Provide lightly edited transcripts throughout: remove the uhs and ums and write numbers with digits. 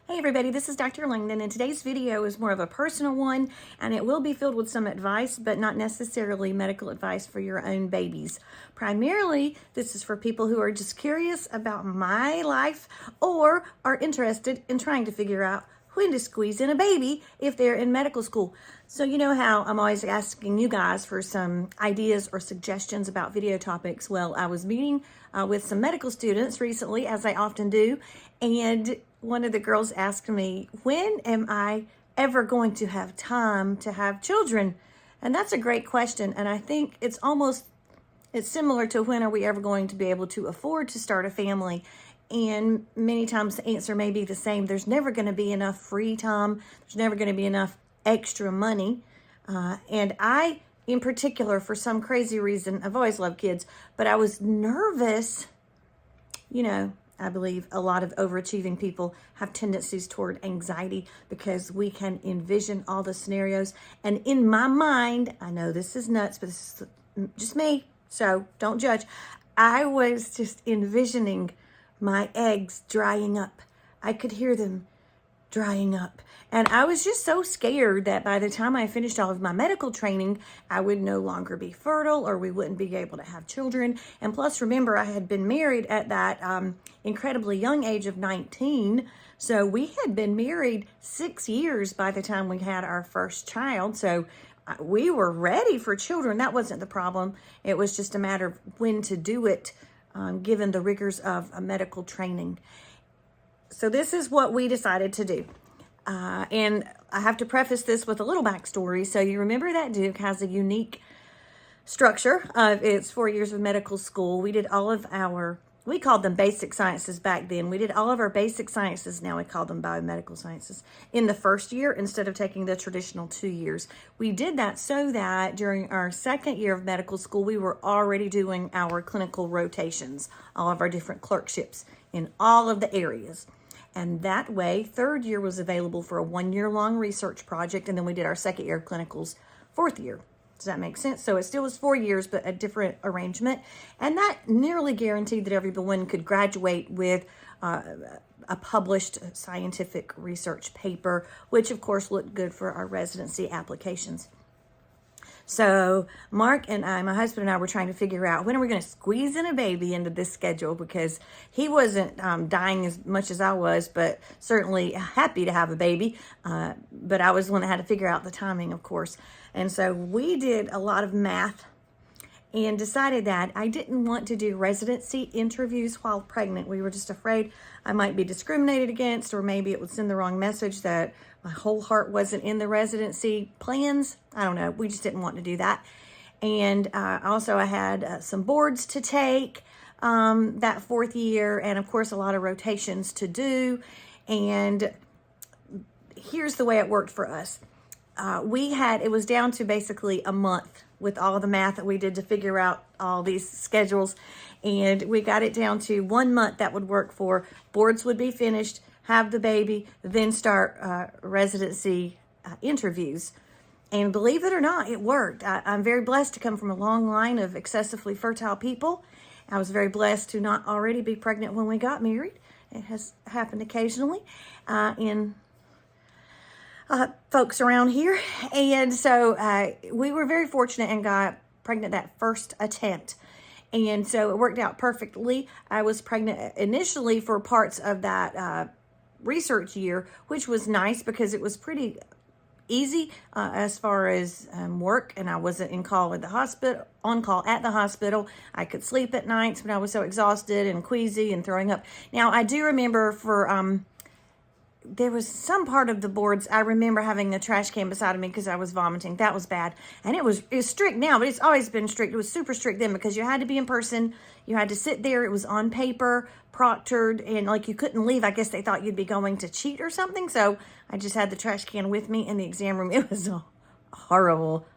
Hey everybody, this is Dr. Langdon, and today's video is more of a personal one, and it will be filled with some advice, but not necessarily medical advice for your own babies. Primarily, this is for people who are just curious about my life or are interested in trying to figure out when to squeeze in a baby if they're in medical school. So you know how I'm always asking you guys for some ideas or suggestions about video topics. Well, I was meeting with some medical students recently, as I often do, and one of the girls asked me, when am I ever going to have time to have children? And that's a great question. And I think it's similar to when are we ever going to be able to afford to start a family? And many times the answer may be the same. There's never going to be enough free time. There's never going to be enough extra money. And I, in particular, for some crazy reason, I've always loved kids, but I was nervous. You know, I believe a lot of overachieving people have tendencies toward anxiety because we can envision all the scenarios. And in my mind, I know this is nuts, but this is just me, so don't judge. I was just envisioning my eggs drying up. I could hear them drying up. And I was just so scared that by the time I finished all of my medical training, I would no longer be fertile or we wouldn't be able to have children. And plus, remember, I had been married at that incredibly young age of 19. So we had been married 6 years by the time we had our first child. So we were ready for children. That wasn't the problem. It was just a matter of when to do it, given the rigors of a medical training. So this is what we decided to do. And I have to preface this with a little backstory. So you remember that Duke has a unique structure of its 4 years of medical school. We did all of we called them basic sciences back then. We did all of our basic sciences, now we call them biomedical sciences, in the first year instead of taking the traditional 2 years. We did that so that during our second year of medical school, we were already doing our clinical rotations, all of our different clerkships in all of the areas. And that way, third year was available for a 1 year long research project. And then we did our second year of clinicals, fourth year. Does that make sense? So it still was 4 years, but a different arrangement. And that nearly guaranteed that everyone could graduate with a published scientific research paper, which of course looked good for our residency applications. So Mark and I, my husband and I, were trying to figure out when are we going to squeeze in a baby into this schedule, because he wasn't dying as much as I was, but certainly happy to have a baby. But I was the one that had to figure out the timing, of course. And so we did a lot of math and decided that I didn't want to do residency interviews while pregnant. We were just afraid I might be discriminated against, or maybe it would send the wrong message that my whole heart wasn't in the residency plans. I don't know. We just didn't want to do that. And also I had some boards to take that fourth year, and of course a lot of rotations to do. And here's the way it worked for us. It was down to basically a month with all the math that we did to figure out all these schedules. And we got it down to 1 month that would work for boards would be finished, have the baby, then start residency interviews. And believe it or not, it worked. I'm very blessed to come from a long line of excessively fertile people. I was very blessed to not already be pregnant when we got married. It has happened occasionally in folks around here. And so we were very fortunate and got pregnant that first attempt. And so it worked out perfectly. I was pregnant initially for parts of that research year, which was nice because it was pretty easy as far as work, and I wasn't on call at the hospital. I could sleep at nights when I was so exhausted and queasy and throwing up. Now, I do remember there was some part of the boards, I remember having a trash can beside of me because I was vomiting. That was bad. And it was strict now, but it's always been strict. It was super strict then because you had to be in person. You had to sit there. It was on paper, proctored, and like you couldn't leave. I guess they thought you'd be going to cheat or something. So I just had the trash can with me in the exam room. It was horrible.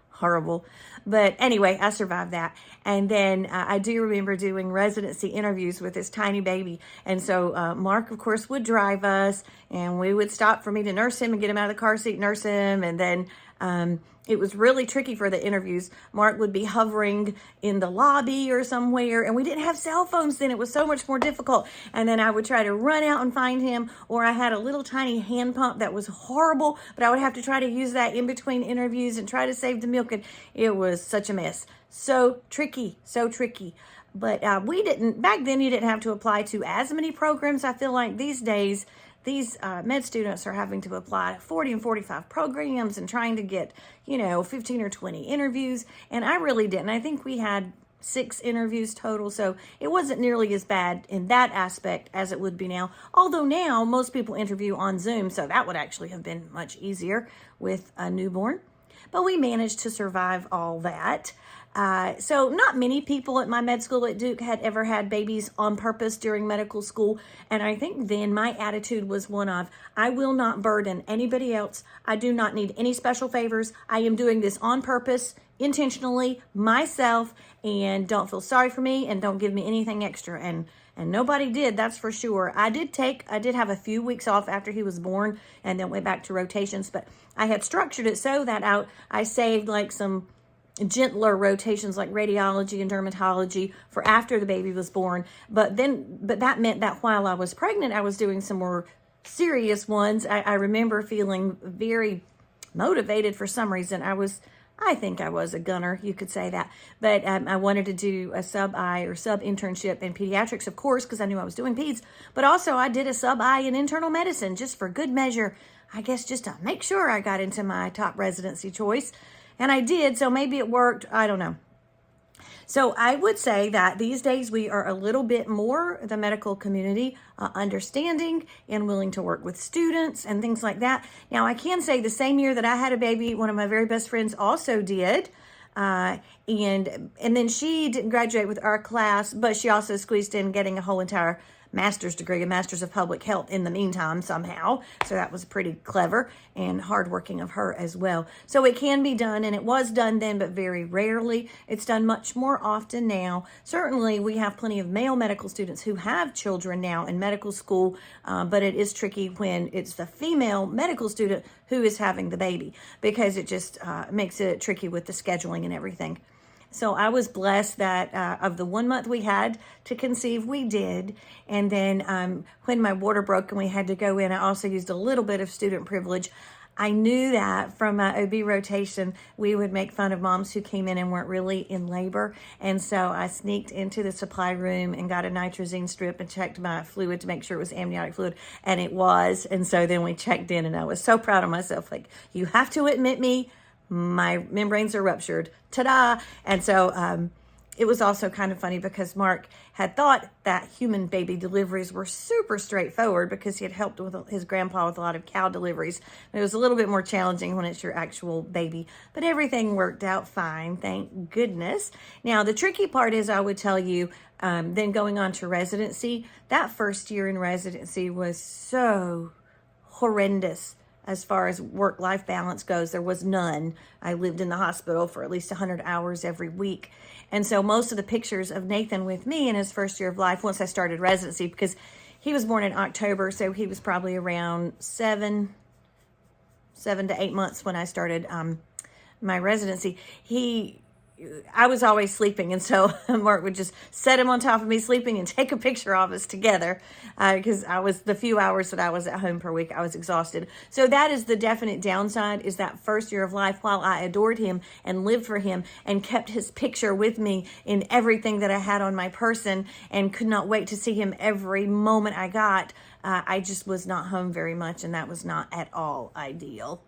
But anyway, I survived that. And then I do remember doing residency interviews with this tiny baby. And so Mark, of course, would drive us, and we would stop for me to nurse him and get him out of the car seat, nurse him. And then it was really tricky for the interviews. Mark would be hovering in the lobby or somewhere, and we didn't have cell phones then. It was so much more difficult. And then I would try to run out and find him, or I had a little tiny hand pump that was horrible, but I would have to try to use that in between interviews and try to save the milk, and it was such a mess. So tricky, so tricky. But we didn't, back then you didn't have to apply to as many programs. I feel like these days, these med students are having to apply to 40 and 45 programs and trying to get, 15 or 20 interviews. And I really didn't. I think we had 6 interviews total. So it wasn't nearly as bad in that aspect as it would be now. Although now most people interview on Zoom. So that would actually have been much easier with a newborn. But we managed to survive all that. So not many people at my med school at Duke had ever had babies on purpose during medical school. And I think then my attitude was one of, I will not burden anybody else. I do not need any special favors. I am doing this on purpose, intentionally, myself, and don't feel sorry for me and don't give me anything extra. And nobody did, that's for sure. I did have a few weeks off after he was born and then went back to rotations, but I had structured it so that I saved like some gentler rotations like radiology and dermatology for after the baby was born. But that meant that while I was pregnant, I was doing some more serious ones. I remember feeling very motivated for some reason. I think I was a gunner, you could say that. But I wanted to do a sub-I or sub-internship in pediatrics, of course, because I knew I was doing peds. But also I did a sub-I in internal medicine just for good measure, I guess, just to make sure I got into my top residency choice. And I did, so maybe it worked. I don't know. So I would say that these days we are a little bit more, the medical community, understanding and willing to work with students and things like that. Now, I can say the same year that I had a baby, one of my very best friends also did. And then she didn't graduate with our class, but she also squeezed in getting a whole entire master's degree, a master's of public health in the meantime somehow. So that was pretty clever and hardworking of her as well. So it can be done, and it was done then, but very rarely. It's done much more often now. Certainly we have plenty of male medical students who have children now in medical school, but it is tricky when it's the female medical student who is having the baby, because it just makes it tricky with the scheduling and everything. So I was blessed that of the 1 month we had to conceive, we did. And then when my water broke and we had to go in, I also used a little bit of student privilege. I knew that from my OB rotation, we would make fun of moms who came in and weren't really in labor. And so I sneaked into the supply room and got a nitrazine strip and checked my fluid to make sure it was amniotic fluid. And it was. And so then we checked in, and I was so proud of myself. Like, you have to admit me. My membranes are ruptured. Ta-da! And so it was also kind of funny because Mark had thought that human baby deliveries were super straightforward because he had helped with his grandpa with a lot of cow deliveries. It was a little bit more challenging when it's your actual baby, but everything worked out fine, thank goodness. Now, the tricky part is, I would tell you, then going on to residency, that first year in residency was so horrendous. As far as work-life balance goes, there was none. I lived in the hospital for at least 100 hours every week. And so most of the pictures of Nathan with me in his first year of life, once I started residency, because he was born in October, so he was probably around 7 to 8 months when I started my residency. I was always sleeping, and so Mark would just set him on top of me sleeping and take a picture of us together because the few hours that I was at home per week, I was exhausted. So that is the definite downside, is that first year of life, while I adored him and lived for him and kept his picture with me in everything that I had on my person and could not wait to see him every moment I got, I just was not home very much, and that was not at all ideal.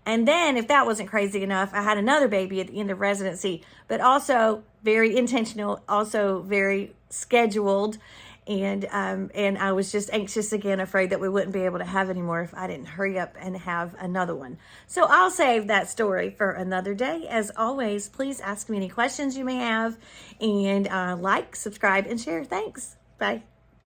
And then, if that wasn't crazy enough, I had another baby at the end of residency, but also very intentional, also very scheduled. And I was just anxious again, afraid that we wouldn't be able to have any more if I didn't hurry up and have another one. So I'll save that story for another day. As always, please ask me any questions you may have, and like, subscribe, and share. Thanks. Bye.